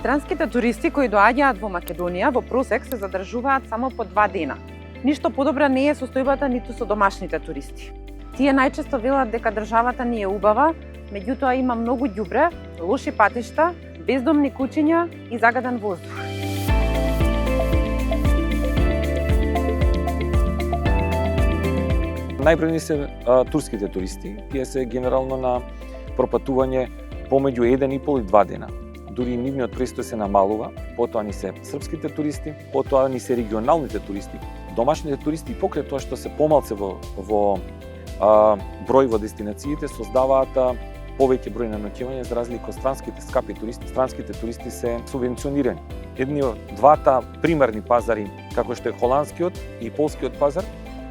Странските туристи кои доаѓаат во Македонија во просек се задржуваат само по 2 дена. Ништо подобра не е состојбата ниту со домашните туристи. Тие најчесто велат дека државата ни е убава, меѓутоа има многу ѓубре, лоши патишта, бездомни куќиња и загаден воздух. Најбројни се турските туристи, тие се генерално на пропатување помеѓу 1,5 и 2 дена. Дури нивниот престој се намалува, потоа ни се српските туристи, потоа ни се регионалните туристи. Домашните туристи, покрај тоа што се помалце во број во дестинациите, создаваат повеќе број на ноќевања за разлика од странските скапи туристи. Странските туристи се субвенционирани. Едни од двата примерни пазари, како што е холандскиот и полскиот пазар,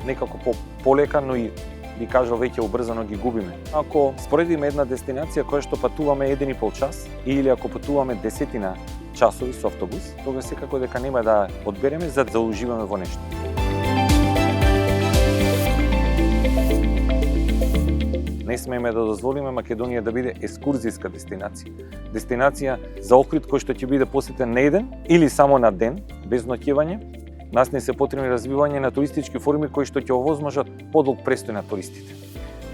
некако полека, но и би кажал веќе убрзано ги губиме. Ако споредиме една дестинација која што патуваме 1,5 час или ако патуваме 10 часови со автобус, тога секако дека нема да одбереме за да уживаме во нешто. Не смееме да дозволиме Македонија да биде екскурзијска дестинација. Дестинација за открит кој што ќе биде посетен на еден или само на ден, без ноќевање. Нас не се потребни развивање на туристички форми кои што ќе овозможат подолг престој на туристите.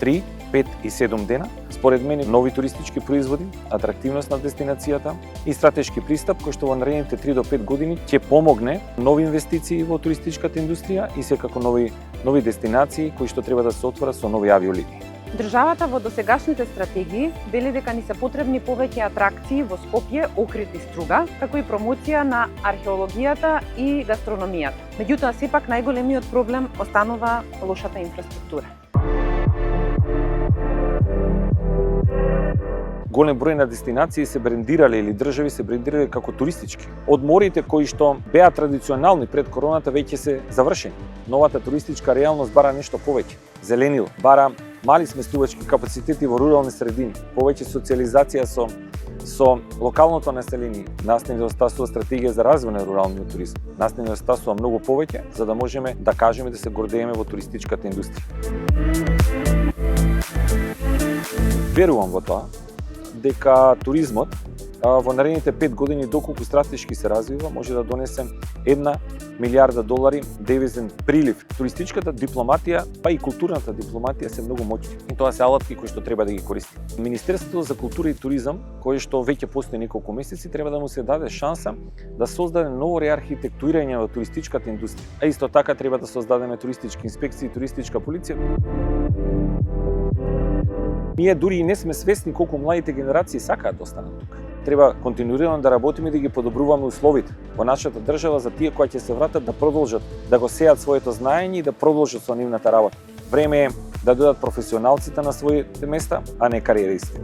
3, 5 и 7 дена, според мене нови туристички производи, атрактивност на дестинацијата и стратешки пристап кој што во наредните 3 до 5 години ќе помогне нови инвестиции во туристичката индустрија и секако нови дестинации кои што треба да се отворат со нови авиолинии. Државата во досегашните стратегии вели дека ни се потребни повеќе атракции во Скопје, Охрид и Струга, како и промоција на археологијата и гастрономијата. Меѓутоа, сепак најголемиот проблем останува лошата инфраструктура. Голем број на дестинации се брендирале или држави се брендирале како туристички. Одморите кои што беа традиционални пред короната веќе се завршени. Новата туристичка реалност бара нешто повеќе. Зеленил, бара мали сместувачки капацитети во рурални средини, повеќе социализација со локалното население. Нас не недостасува стратегија за развој на руралниот туризам. Нас не недостасува многу повеќе за да можеме да кажеме да се гордееме во туристичката индустрија. Верувам во тоа дека туризмот во наредните 5 години доколку стратешки се развива може да донесе $1 милијарда девизен прилив. Туристичката дипломатија, па и културната дипломатија се многу моќни. И тоа се алатки кои што треба да ги користи. Министерството за култура и туризам, кое што веќе постои неколку месеци, треба да му се даде шанса да создаде ново реархитектурирање во туристичката индустрија. А исто така треба да создадеме туристички инспекции, туристичка полиција. Ние дури и не сме свесни колку младите генерации сакаат да останат тука. Треба континуирано да работиме и да ги подобруваме условите во нашата држава за тие кои ќе се вратат да продолжат да го сеат своето знаење и да продолжат со нивната работа. Време е да додат професионалците на своите места, а не кариеристи.